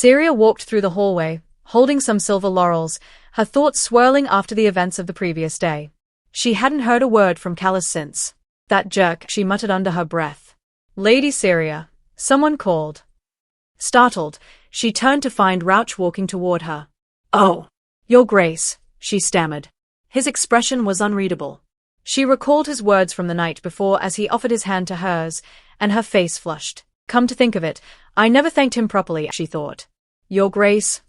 Seria walked through the hallway, holding some silver laurels, her thoughts swirling after the events of the previous day. She hadn't heard a word from Callus since. That jerk, she muttered under her breath. Lady Seria, someone called. Startled, she turned to find Rauch walking toward her. Oh, Your Grace, she stammered. His expression was unreadable. She recalled his words from the night before as he offered his hand to hers, and her face flushed. Come to think of it, I never thanked him properly, she thought. Your Grace,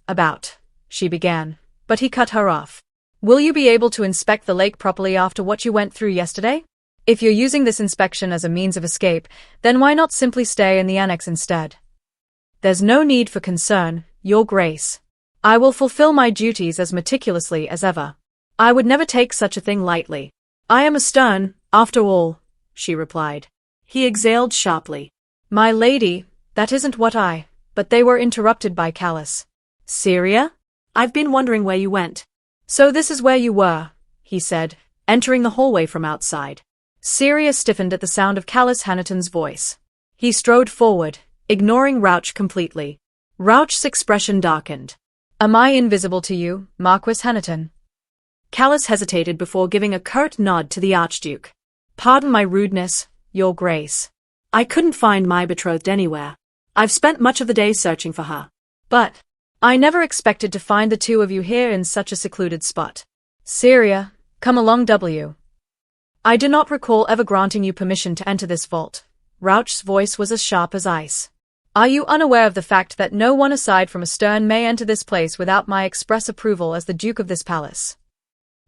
she began, but he cut her off. Will you be able to inspect the lake properly after what you went through yesterday? If you're using this inspection as a means of escape, then why not simply stay in the annex instead? There's no need for concern, Your Grace. I will fulfill my duties as meticulously as ever. I would never take such a thing lightly. I am a stern, after all, she replied. He exhaled sharply. My lady, that isn't what but they were interrupted by Callus. Seria? I've been wondering where you went. So this is where you were, he said, entering the hallway from outside. Seria stiffened at the sound of Callus Haniton's voice. He strode forward, ignoring Rauch completely. Rauch's expression darkened. Am I invisible to you, Marquis Haniton? Callus hesitated before giving a curt nod to the Archduke. Pardon my rudeness, Your Grace. I couldn't find my betrothed anywhere. I've spent much of the day searching for her. But I never expected to find the two of you here in such a secluded spot. Seria, come along I do not recall ever granting you permission to enter this vault. Rauch's voice was as sharp as ice. Are you unaware of the fact that no one aside from a stern may enter this place without my express approval as the Duke of this palace?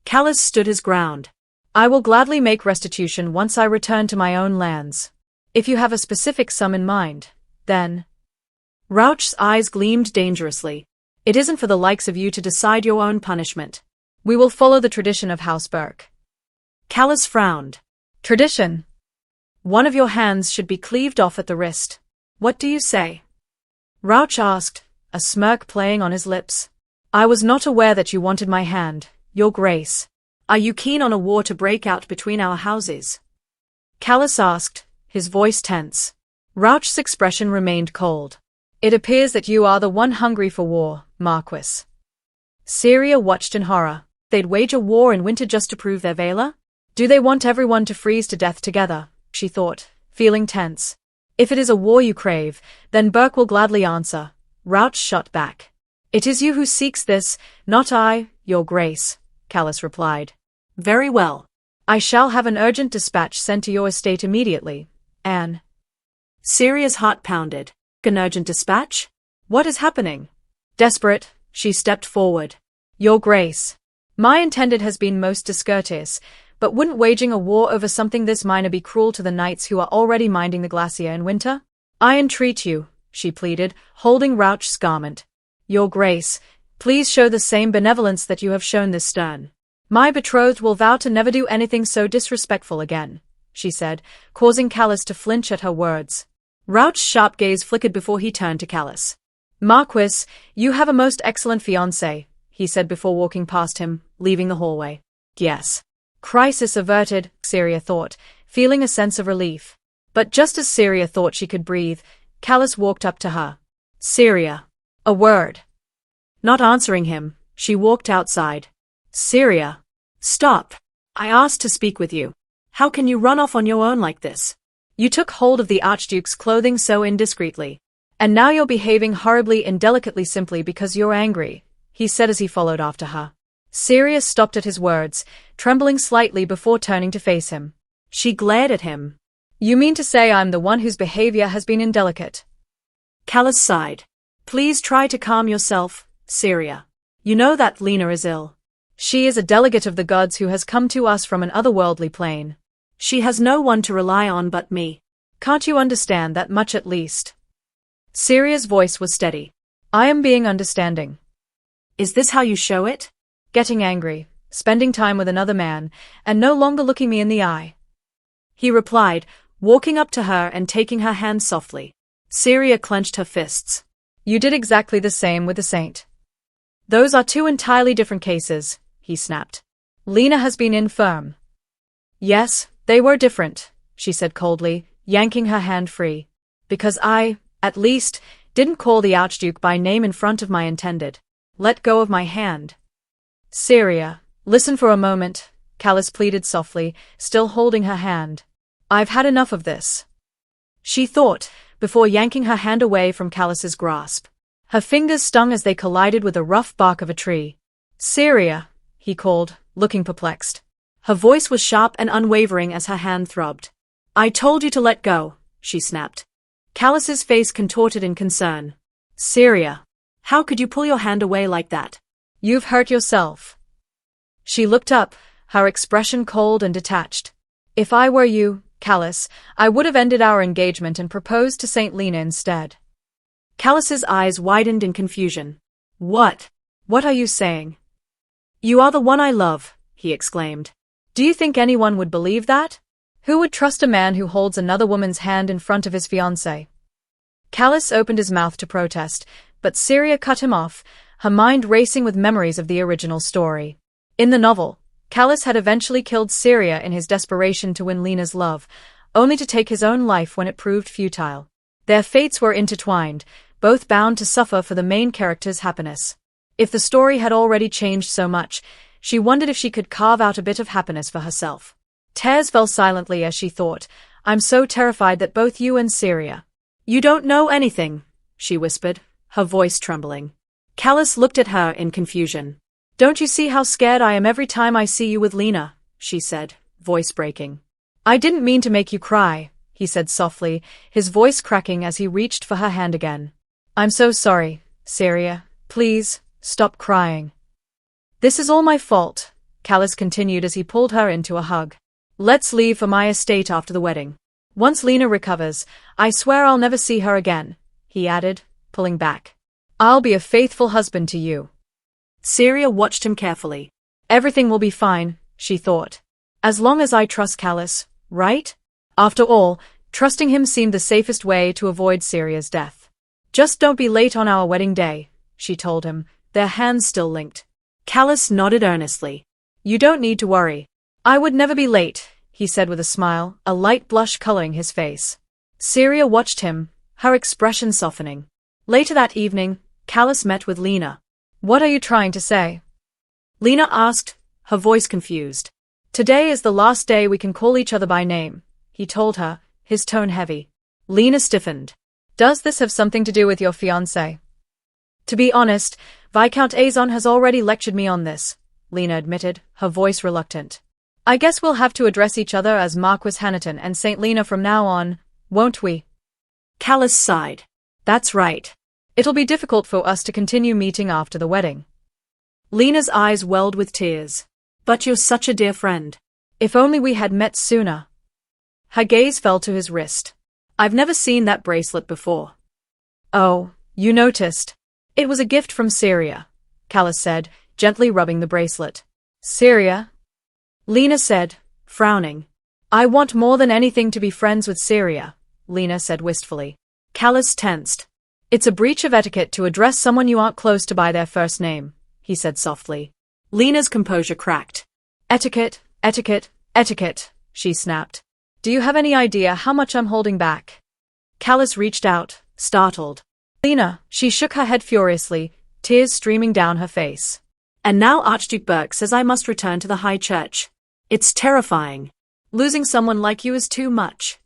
Callus stood his ground. I will gladly make restitution once I return to my own lands. If you have a specific sum in mind, then... Rauch's eyes gleamed dangerously. It isn't for the likes of you to decide your own punishment. We will follow the tradition of House Burke. Callus frowned. Tradition? One of your hands should be cleaved off at the wrist. What do you say? Rauch asked, a smirk playing on his lips. I was not aware that you wanted my hand, Your Grace. Are you keen on a war to break out between our houses? Callus asked, his voice tense. Rauch's expression remained cold. It appears that you are the one hungry for war, Marquis. Seria watched in horror. They'd wage a war in winter just to prove their valor? Do they want everyone to freeze to death together? She thought, feeling tense. If it is a war you crave, then Burke will gladly answer. Rauch shot back. It is you who seeks this, not I, Your Grace, Callus replied. Very well. I shall have an urgent dispatch sent to your estate immediately, Anne. Seria's heart pounded. An urgent dispatch? What is happening? Desperate, she stepped forward. Your Grace. My intended has been most discourteous, but wouldn't waging a war over something this minor be cruel to the knights who are already minding the glacier in winter? I entreat you, she pleaded, holding Rauch's garment. Your Grace, please show the same benevolence that you have shown this stern. My betrothed will vow to never do anything so disrespectful again, she said, causing Callus to flinch at her words. Rauch's sharp gaze flickered before he turned to Callus. Marquis, you have a most excellent fiancé, he said before walking past him, leaving the hallway. Yes. Crisis averted, Seria thought, feeling a sense of relief. But just as Seria thought she could breathe, Callus walked up to her. Seria. A word. Not answering him, she walked outside. Seria. Stop. I asked to speak with you. How can you run off on your own like this? You took hold of the Archduke's clothing so indiscreetly. And now you're behaving horribly indelicately simply because you're angry, he said as he followed after her. Seria stopped at his words, trembling slightly before turning to face him. She glared at him. You mean to say I'm the one whose behavior has been indelicate? Callus sighed. Please try to calm yourself, Seria. You know that Lena is ill. She is a delegate of the gods who has come to us from an otherworldly plane. She has no one to rely on but me. Can't you understand that much at least? Seria's voice was steady. I am being understanding. Is this how you show it? Getting angry, spending time with another man, and no longer looking me in the eye. He replied, walking up to her and taking her hand softly. Seria clenched her fists. You did exactly the same with the saint. Those are two entirely different cases, he snapped. Lena has been infirm. Yes, they were different, she said coldly, yanking her hand free. Because I, at least, Didn't call the Archduke by name in front of my intended. Let go of my hand. Seria, listen for a moment, Callus pleaded softly, still holding her hand. I've had enough of this. She thought, before yanking her hand away from Callus's grasp. Her fingers stung as they collided with the rough bark of a tree. Seria, he called, looking perplexed. Her voice was sharp and unwavering as her hand throbbed. I told you to let go, she snapped. Callus's face contorted in concern. Seria, how could you pull your hand away like that? You've hurt yourself. She looked up, her expression cold and detached. If I were you, Callus, I would have ended our engagement and proposed to Saint Lena instead. Callus's eyes widened in confusion. What? What are you saying? You are the one I love, he exclaimed. Do you think anyone would believe that? Who would trust a man who holds another woman's hand in front of his fiancé? Callus opened his mouth to protest, but Seria cut him off, her mind racing with memories of the original story. In the novel, Callus had eventually killed Seria in his desperation to win Lena's love, only to take his own life when it proved futile. Their fates were intertwined, both bound to suffer for the main character's happiness. If the story had already changed so much, she wondered if she could carve out a bit of happiness for herself. Tears fell silently as she thought, I'm so terrified that both you and Seria. You don't know anything, she whispered, her voice trembling. Callus looked at her in confusion. Don't you see how scared I am every time I see you with Lena, she said, voice breaking. I didn't mean to make you cry, he said softly, his voice cracking as he reached for her hand again. I'm so sorry, Seria. Please, stop crying. This is all my fault, Callus continued as he pulled her into a hug. Let's leave for my estate after the wedding. Once Lena recovers, I swear I'll never see her again, he added, pulling back. I'll be a faithful husband to you. Seria watched him carefully. Everything will be fine, she thought. As long as I trust Callus, right? After all, trusting him seemed the safest way to avoid Seria's death. Just don't be late on our wedding day, she told him, their hands still linked. Callus nodded earnestly. You don't need to worry. I would never be late, he said with a smile, a light blush coloring his face. Seria watched him, her expression softening. Later that evening, Callus met with Lena. What are you trying to say? Lena asked, her voice confused. Today is the last day we can call each other by name, he told her, his tone heavy. Lena stiffened. Does this have something to do with your fiancé? To be honest, Viscount Azon has already lectured me on this, Lena admitted, her voice reluctant. I guess we'll have to address each other as Marquis Hanaton and Saint Lena from now on, won't we? Callus sighed. That's right. It'll be difficult for us to continue meeting after the wedding. Lena's eyes welled with tears. But you're such a dear friend. If only we had met sooner. Her gaze fell to his wrist. I've never seen that bracelet before. Oh, you noticed. It was a gift from Seria, Callus said, gently rubbing the bracelet. Seria? Lena said, frowning. I want more than anything to be friends with Seria, Lena said wistfully. Callus tensed. It's a breach of etiquette to address someone you aren't close to by their first name, he said softly. Lena's composure cracked. Etiquette, etiquette, etiquette, she snapped. Do you have any idea how much I'm holding back? Callus reached out, startled. Lena, she shook her head furiously, tears streaming down her face. And now Archduke Burke says I must return to the High Church. It's terrifying. Losing someone like you is too much.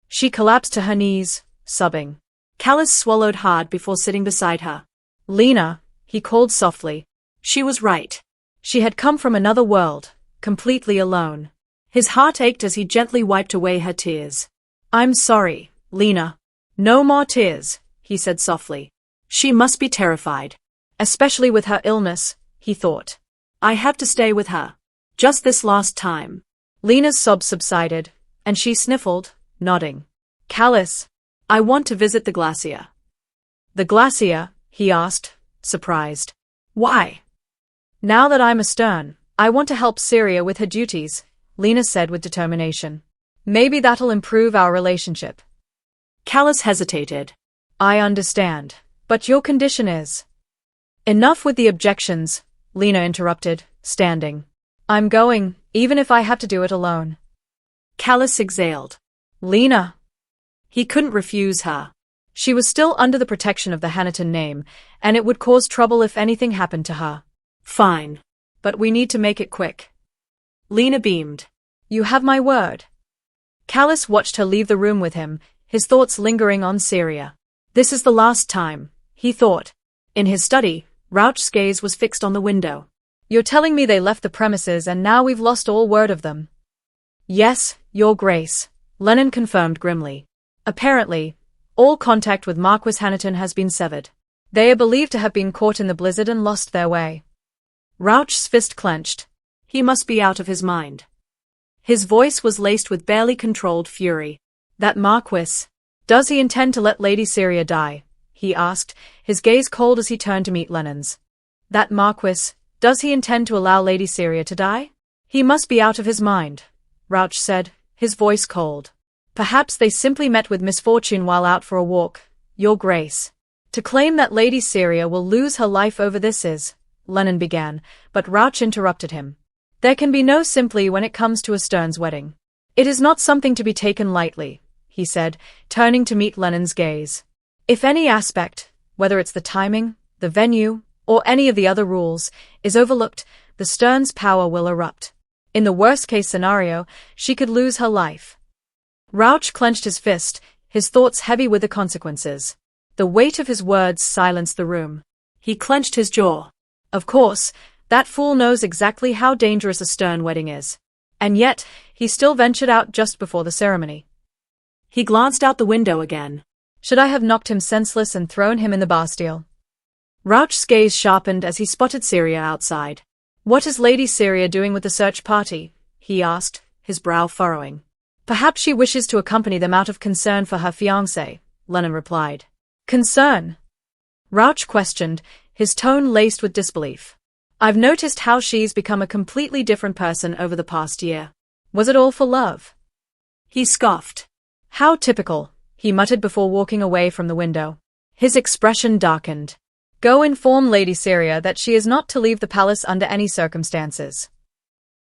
She collapsed to her knees, sobbing. Callus swallowed hard before sitting beside her. Lena, he called softly. She was right. She had come from another world, completely alone. His heart ached as he gently wiped away her tears. I'm sorry, Lena. No more tears, he said softly. She must be terrified. Especially with her illness, he thought. I have to stay with her. Just this last time. Lena's sobs subsided, and she sniffled, nodding. Callus, I want to visit the glacier. The glacier? He asked, surprised. Why? Now that I'm astern, I want to help Seria with her duties, Lena said with determination. Maybe that'll improve our relationship. Callus hesitated. I understand, but your condition is… Enough with the objections, Lena interrupted, standing. I'm going, even if I have to do it alone. Callus exhaled. Lena. He couldn't refuse her. She was still under the protection of the Honiton name, and it would cause trouble if anything happened to her. Fine. But we need to make it quick. Lena beamed. You have my word. Callus watched her leave the room with him, his thoughts lingering on Seria. This is the last time, he thought. In his study, Rauch's gaze was fixed on the window. You're telling me they left the premises and now we've lost all word of them? Yes, Your Grace, Lennon confirmed grimly. Apparently, all contact with Marquis Honiton has been severed. They are believed to have been caught in the blizzard and lost their way. Rauch's fist clenched. He must be out of his mind. His voice was laced with barely controlled fury. That Marquis, does he intend to let Lady Seria die? He asked, his gaze cold as he turned to meet Lennon's. That Marquis, does he intend to allow Lady Seria to die? He must be out of his mind, Rauch said, his voice cold. Perhaps they simply met with misfortune while out for a walk, Your Grace. To claim that Lady Seria will lose her life over this is, Lennon began, but Rauch interrupted him. There can be no simply when it comes to a Stern's wedding. It is not something to be taken lightly, he said, turning to meet Lennon's gaze. If any aspect, whether it's the timing, the venue, or any of the other rules, is overlooked, the Stern's power will erupt. In the worst-case scenario, she could lose her life. Rauch clenched his fist, his thoughts heavy with the consequences. The weight of his words silenced the room. He clenched his jaw. Of course, that fool knows exactly how dangerous a Stern wedding is. And yet, he still ventured out just before the ceremony. He glanced out the window again. Should I have knocked him senseless and thrown him in the Bastille? Rauch's gaze sharpened as he spotted Seria outside. What is Lady Seria doing with the search party? He asked, his brow furrowing. Perhaps she wishes to accompany them out of concern for her fiancé, Lennon replied. Concern? Rauch questioned, his tone laced with disbelief. I've noticed how she's become a completely different person over the past year. Was it all for love? He scoffed. How typical, he muttered before walking away from the window. His expression darkened. Go inform Lady Seria that she is not to leave the palace under any circumstances.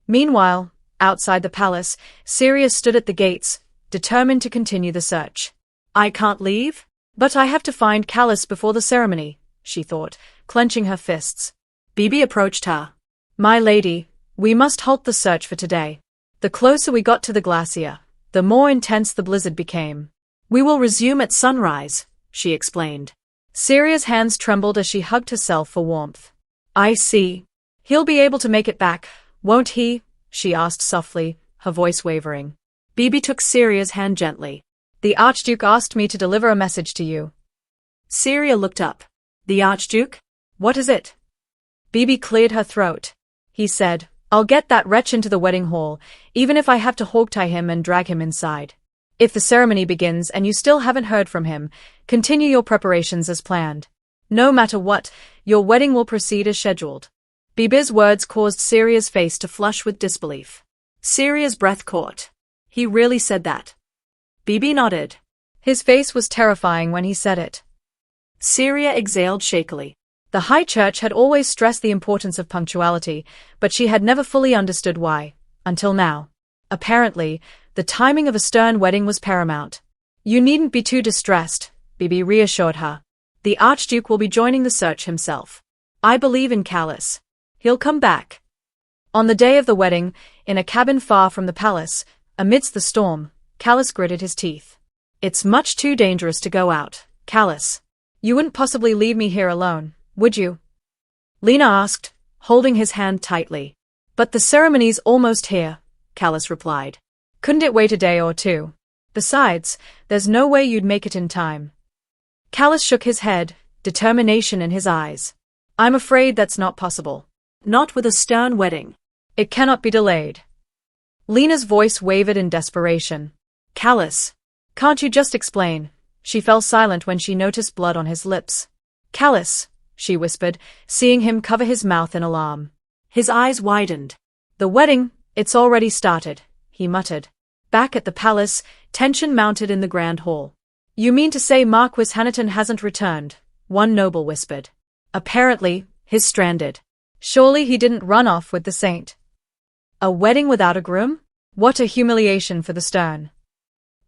Meanwhile, outside the palace, Seria stood at the gates, determined to continue the search. I can't leave? But I have to find Callus before the ceremony, she thought, clenching her fists. Bibi approached her. My lady, we must halt the search for today. The closer we got to the glacier, the more intense the blizzard became. We will resume at sunrise, she explained. Seria's hands trembled as she hugged herself for warmth. I see. He'll be able to make it back, won't he? She asked softly, her voice wavering. Bibi took Seria's hand gently. The Archduke asked me to deliver a message to you. Seria looked up. The Archduke? What is it? Bibi cleared her throat. He said, I'll get that wretch into the wedding hall, even if I have to hog-tie him and drag him inside. If the ceremony begins and you still haven't heard from him, continue your preparations as planned. No matter what, your wedding will proceed as scheduled. Bibi's words caused Seria's face to flush with disbelief. Seria's breath caught. He really said that? Bibi nodded. His face was terrifying when he said it. Seria exhaled shakily. The High Church had always stressed the importance of punctuality, but she had never fully understood why, until now. Apparently, the timing of a Stern wedding was paramount. You needn't be too distressed, Bibi reassured her. The Archduke will be joining the search himself. I believe in Callus. He'll come back. On the day of the wedding, in a cabin far from the palace, amidst the storm, Callus gritted his teeth. It's much too dangerous to go out, Callus. You wouldn't possibly leave me here alone, would you? Lena asked, holding his hand tightly. But the ceremony's almost here, Callus replied. Couldn't it wait a day or two? Besides, there's no way you'd make it in time. Callus shook his head, determination in his eyes. I'm afraid that's not possible. Not with a Stern wedding. It cannot be delayed. Lena's voice wavered in desperation. Callus, can't you just explain? She fell silent when she noticed blood on his lips. Callus, she whispered, seeing him cover his mouth in alarm. His eyes widened. The wedding, it's already started, he muttered. Back at the palace, tension mounted in the grand hall. You mean to say Marquis Honiton hasn't returned? One noble whispered. Apparently, he's stranded. Surely he didn't run off with the saint. A wedding without a groom? What a humiliation for the Stern.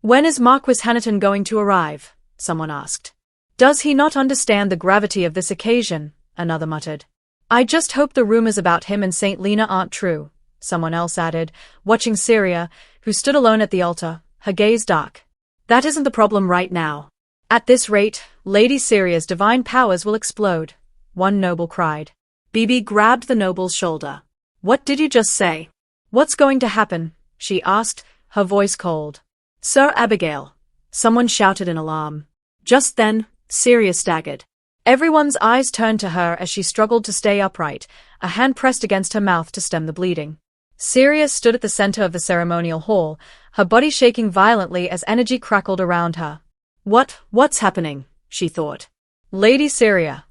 When is Marquis Honiton going to arrive? Someone asked. Does he not understand the gravity of this occasion? Another muttered. I just hope the rumors about him and Saint Lena aren't true, someone else added, watching Seria, who stood alone at the altar, her gaze dark. That isn't the problem right now. At this rate, Lady Seria's divine powers will explode, one noble cried. Bibi grabbed the noble's shoulder. What did you just say? What's going to happen? She asked, her voice cold. Sir Abigail, someone shouted in alarm. Just then, Seria staggered. Everyone's eyes turned to her as she struggled to stay upright, a hand pressed against her mouth to stem the bleeding. Seria stood at the center of the ceremonial hall, her body shaking violently as energy crackled around her. What's happening? She thought. Lady Seria.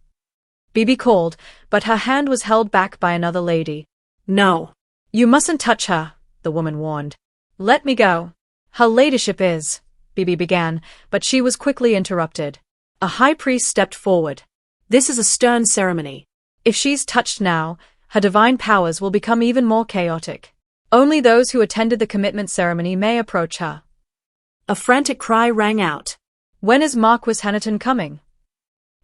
Bibi called, but her hand was held back by another lady. No. You mustn't touch her, the woman warned. Let me go. Her ladyship is, Bibi began, but she was quickly interrupted. A high priest stepped forward. This is a stern ceremony. If she's touched now, her divine powers will become even more chaotic. Only those who attended the commitment ceremony may approach her. A frantic cry rang out. When is Marquis Honiton coming?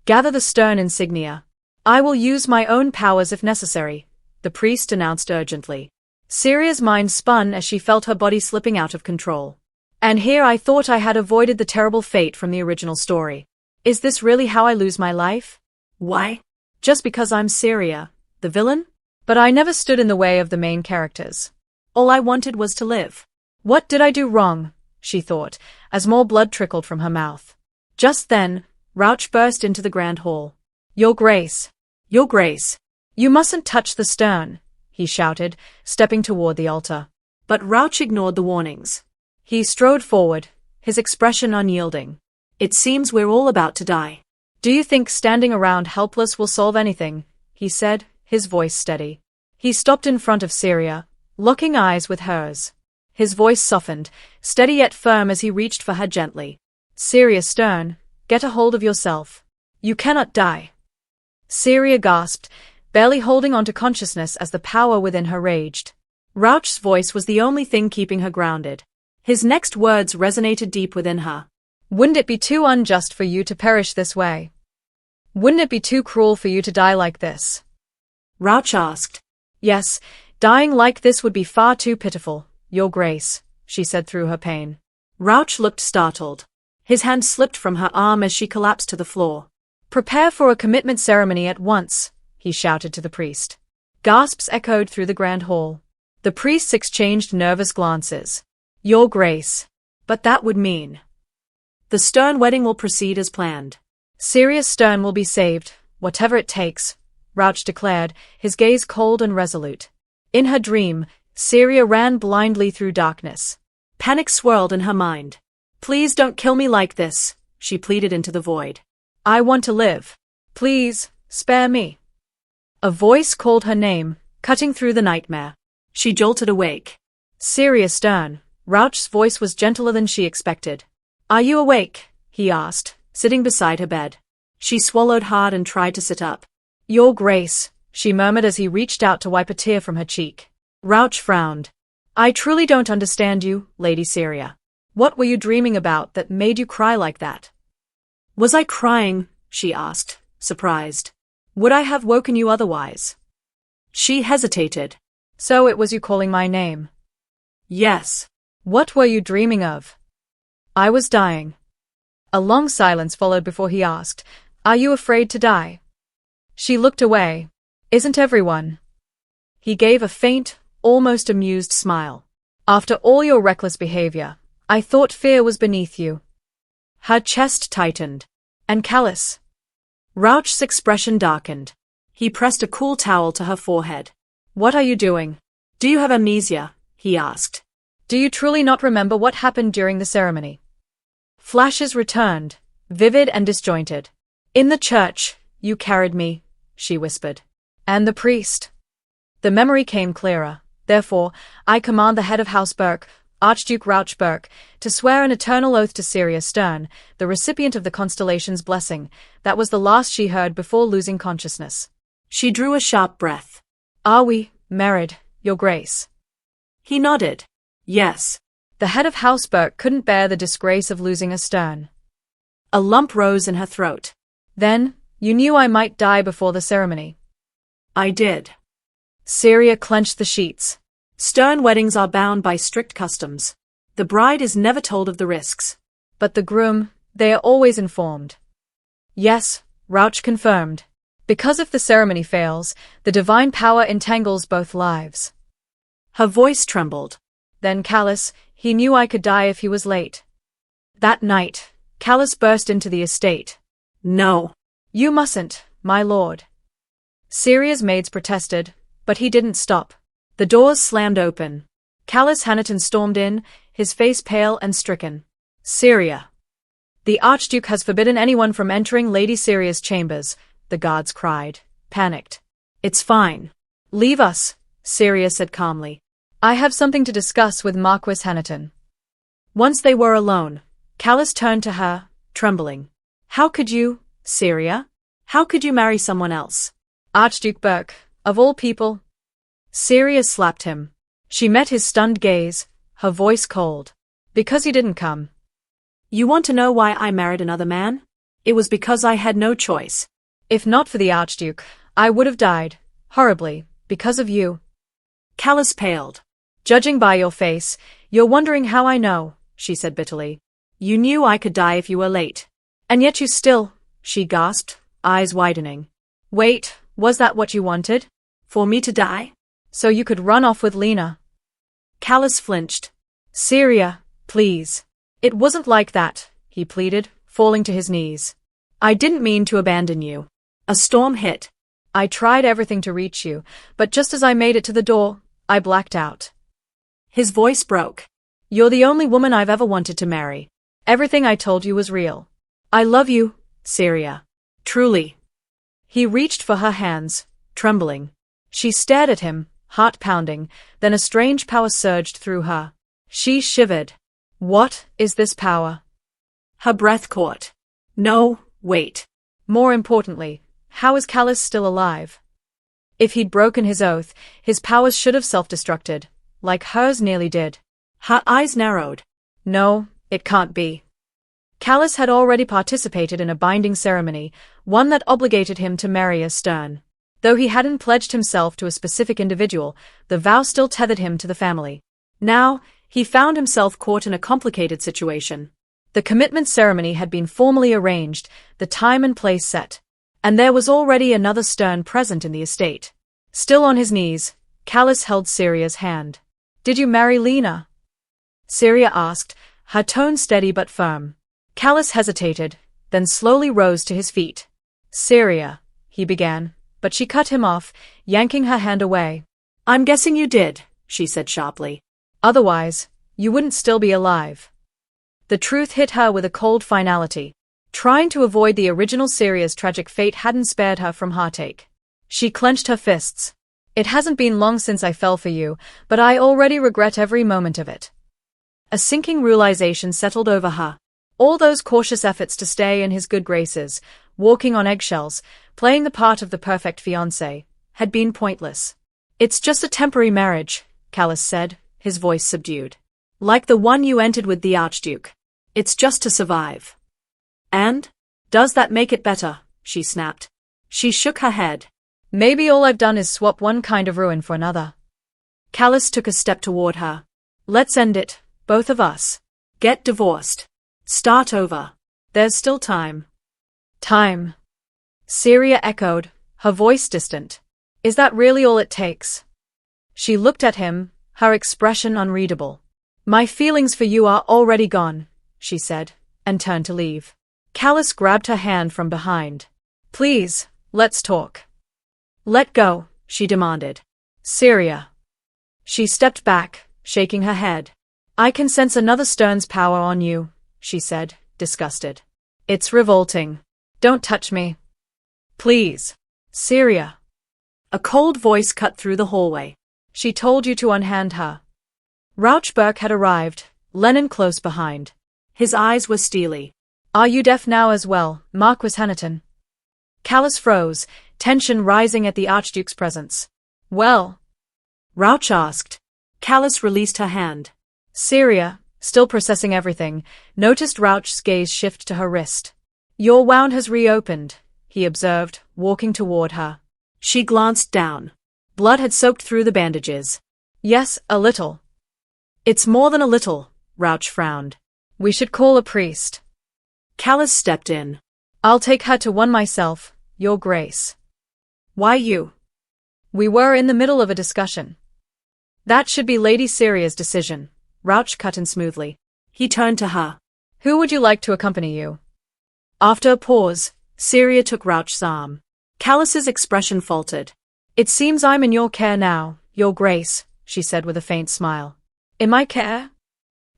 Gather the stern insignia. I will use my own powers if necessary, the priest announced urgently. Seria's mind spun as she felt her body slipping out of control. And here I thought I had avoided the terrible fate from the original story. Is this really how I lose my life? Why? Just because I'm Seria, the villain? But I never stood in the way of the main characters. All I wanted was to live. What did I do wrong? She thought, as more blood trickled from her mouth. Just then, Rauch burst into the grand hall. Your Grace! Your Grace! You mustn't touch the stern, he shouted, stepping toward the altar. But Rauch ignored the warnings. He strode forward, his expression unyielding. It seems we're all about to die. Do you think standing around helpless will solve anything? He said, his voice steady. He stopped in front of Seria, locking eyes with hers. His voice softened, steady yet firm as he reached for her gently. Seria Stern, get a hold of yourself. You cannot die. Seria gasped, barely holding on to consciousness as the power within her raged. Rauch's voice was the only thing keeping her grounded. His next words resonated deep within her. Wouldn't it be too unjust for you to perish this way? Wouldn't it be too cruel for you to die like this? Rauch asked. Yes, dying like this would be far too pitiful, Your Grace, she said through her pain. Rauch looked startled. His hand slipped from her arm as she collapsed to the floor. Prepare for a commitment ceremony at once, he shouted to the priest. Gasps echoed through the grand hall. The priests exchanged nervous glances. Your Grace. But that would mean. The Stern wedding will proceed as planned. Seria's Stern will be saved, whatever it takes, Rauch declared, his gaze cold and resolute. In her dream, Seria ran blindly through darkness. Panic swirled in her mind. Please don't kill me like this, she pleaded into the void. I want to live. Please, spare me. A voice called her name, cutting through the nightmare. She jolted awake. Seria Stern, Rauch's voice was gentler than she expected. Are you awake? He asked, sitting beside her bed. She swallowed hard and tried to sit up. Your Grace, she murmured as he reached out to wipe a tear from her cheek. Rauch frowned. I truly don't understand you, Lady Seria. What were you dreaming about that made you cry like that? Was I crying? She asked, surprised. Would I have woken you otherwise? She hesitated. So it was you calling my name? Yes. What were you dreaming of? I was dying. A long silence followed before he asked, Are you afraid to die? She looked away. Isn't everyone? He gave a faint, almost amused smile. After all your reckless behavior, I thought fear was beneath you. Her chest tightened. And callous. Rauch's expression darkened. He pressed a cool towel to her forehead. What are you doing? Do you have amnesia? He asked. Do you truly not remember what happened during the ceremony? Flashes returned, vivid and disjointed. In the church, you carried me, she whispered. And the priest. The memory came clearer. Therefore, I command the head of House Burke, Archduke Rauch Burke, to swear an eternal oath to Seria Stern, the recipient of the constellation's blessing. That was the last she heard before losing consciousness. She drew a sharp breath. Are we married, Your Grace? He nodded. Yes. The head of House Burke couldn't bear the disgrace of losing a Stern. A lump rose in her throat. Then, you knew I might die before the ceremony. I did. Seria clenched the sheets. Stern weddings are bound by strict customs. The bride is never told of the risks. But the groom, they are always informed. Yes, Rauch confirmed. Because if the ceremony fails, the divine power entangles both lives. Her voice trembled. Then Callus, he knew I could die if he was late. That night, Callus burst into the estate. No. You mustn't, my lord. Seria's maids protested, but he didn't stop. The doors slammed open. Callus Hanaton stormed in, his face pale and stricken. Seria. The Archduke has forbidden anyone from entering Lady Seria's chambers, the guards cried, panicked. It's fine. Leave us, Seria said calmly. I have something to discuss with Marquis Hanaton. Once they were alone, Callus turned to her, trembling. How could you, Seria? How could you marry someone else? Archduke Burke, of all people. Seria slapped him. She met his stunned gaze, her voice cold. Because you didn't come. You want to know why I married another man? It was because I had no choice. If not for the Archduke, I would have died, horribly, because of you. Callus paled. Judging by your face, you're wondering how I know, she said bitterly. You knew I could die if you were late. And yet you still, she gasped, eyes widening. Wait, was that what you wanted? For me to die? So you could run off with Lena. Callus flinched. Seria, please. It wasn't like that, he pleaded, falling to his knees. I didn't mean to abandon you. A storm hit. I tried everything to reach you, but just as I made it to the door, I blacked out. His voice broke. You're the only woman I've ever wanted to marry. Everything I told you was real. I love you, Seria. Truly. He reached for her hands, trembling. She stared at him, heart pounding, then a strange power surged through her. She shivered. What is this power? Her breath caught. No, wait. More importantly, how is Callus still alive? If he'd broken his oath, his powers should have self-destructed, like hers nearly did. Her eyes narrowed. No, it can't be. Callus had already participated in a binding ceremony, one that obligated him to marry a Stern. Though he hadn't pledged himself to a specific individual, the vow still tethered him to the family. Now, he found himself caught in a complicated situation. The commitment ceremony had been formally arranged, the time and place set. And there was already another Stern present in the estate. Still on his knees, Callus held Seria's hand. Did you marry Lena? Seria asked, her tone steady but firm. Callus hesitated, then slowly rose to his feet. Seria, he began, but she cut him off, yanking her hand away. I'm guessing you did, she said sharply. Otherwise, you wouldn't still be alive. The truth hit her with a cold finality. Trying to avoid the original Seria's tragic fate hadn't spared her from heartache. She clenched her fists. It hasn't been long since I fell for you, but I already regret every moment of it. A sinking realization settled over her. All those cautious efforts to stay in his good graces, walking on eggshells, playing the part of the perfect fiancé, had been pointless. It's just a temporary marriage, Callus said, his voice subdued. Like the one you entered with the Archduke. It's just to survive. And? Does that make it better? She snapped. She shook her head. Maybe all I've done is swap one kind of ruin for another. Callus took a step toward her. Let's end it, both of us. Get divorced. Start over. There's still time. Time. Seria echoed, her voice distant. Is that really all it takes? She looked at him, her expression unreadable. My feelings for you are already gone, she said, and turned to leave. Callus grabbed her hand from behind. Please, let's talk. Let go, she demanded. Seria. She stepped back, shaking her head. I can sense another Stern's power on you, she said, disgusted. It's revolting. Don't touch me. Please. Seria. A cold voice cut through the hallway. She told you to unhand her. Rauch Burke had arrived, Lennon close behind. His eyes were steely. Are you deaf now as well, Marquis Hanaton? Callus froze, tension rising at the Archduke's presence. Well? Rauch asked. Callus released her hand. Seria, still processing everything, noticed Rauch's gaze shift to her wrist. Your wound has reopened, he observed, walking toward her. She glanced down. Blood had soaked through the bandages. Yes, a little. It's more than a little, Rauch frowned. We should call a priest. Callus stepped in. I'll take her to one myself, Your Grace. Why you? We were in the middle of a discussion. That should be Lady Seria's decision, Rauch cut in smoothly. He turned to her. Who would you like to accompany you? After a pause, Seria took Rauch's arm. Callus's expression faltered. It seems I'm in your care now, Your Grace, she said with a faint smile. In my care?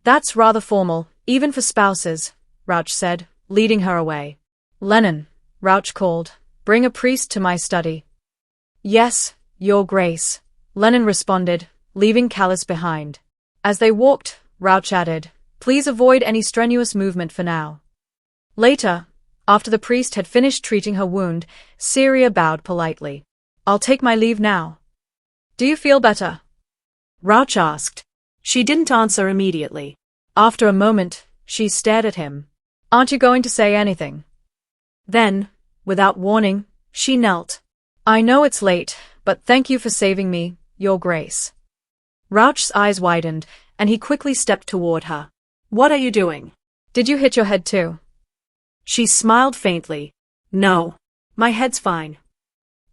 That's rather formal, even for spouses, Rauch said, leading her away. Lennon, Rauch called, bring a priest to my study. Yes, Your Grace, Lennon responded, leaving Callus behind. As they walked, Rauch added, please avoid any strenuous movement for now. Later, after the priest had finished treating her wound, Seria bowed politely. I'll take my leave now. Do you feel better? Rauch asked. She didn't answer immediately. After a moment, she stared at him. Aren't you going to say anything? Then, without warning, she knelt. I know it's late, but thank you for saving me, Your Grace. Rauch's eyes widened, and he quickly stepped toward her. What are you doing? Did you hit your head too? She smiled faintly. No. My head's fine.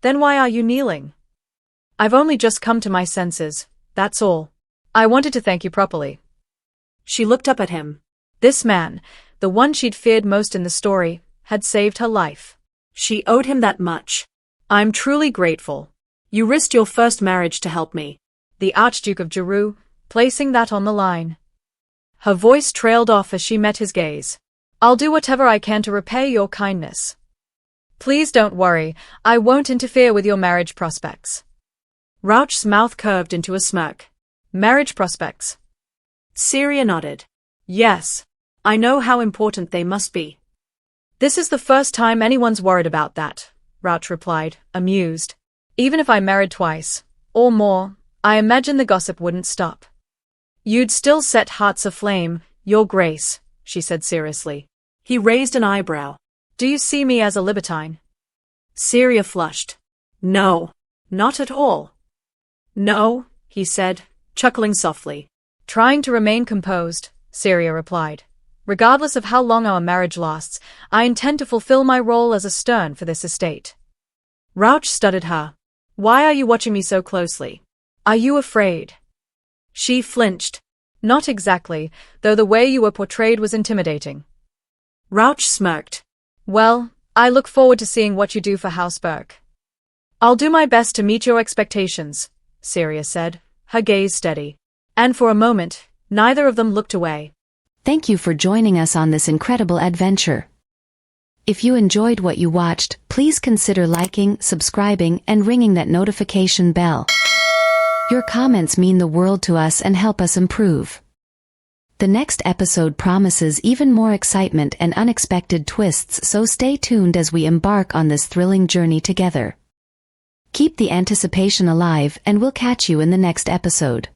Then why are you kneeling? I've only just come to my senses, that's all. I wanted to thank you properly. She looked up at him. This man, the one she'd feared most in the story, had saved her life. She owed him that much. I'm truly grateful. You risked your first marriage to help me. The Archduke of Giroux, placing that on the line. Her voice trailed off as she met his gaze. I'll do whatever I can to repay your kindness. Please don't worry, I won't interfere with your marriage prospects. Rauch's mouth curved into a smirk. Marriage prospects? Seria nodded. Yes. I know how important they must be. This is the first time anyone's worried about that, Rauch replied, amused. Even if I married twice, or more, I imagine the gossip wouldn't stop. You'd still set hearts aflame, Your Grace, she said seriously. He raised an eyebrow. Do you see me as a libertine? Seria flushed. No, not at all. No, he said, chuckling softly. Trying to remain composed, Seria replied. Regardless of how long our marriage lasts, I intend to fulfill my role as a stern for this estate. Rauch studied her. Why are you watching me so closely? Are you afraid? She flinched. Not exactly, though the way you were portrayed was intimidating. Rauch smirked. Well, I look forward to seeing what you do for House Burke. I'll do my best to meet your expectations, Seria said, her gaze steady. And for a moment, neither of them looked away. Thank you for joining us on this incredible adventure. If you enjoyed what you watched, please consider liking, subscribing, and ringing that notification bell. Your comments mean the world to us and help us improve. The next episode promises even more excitement and unexpected twists, so stay tuned as we embark on this thrilling journey together. Keep the anticipation alive, and we'll catch you in the next episode.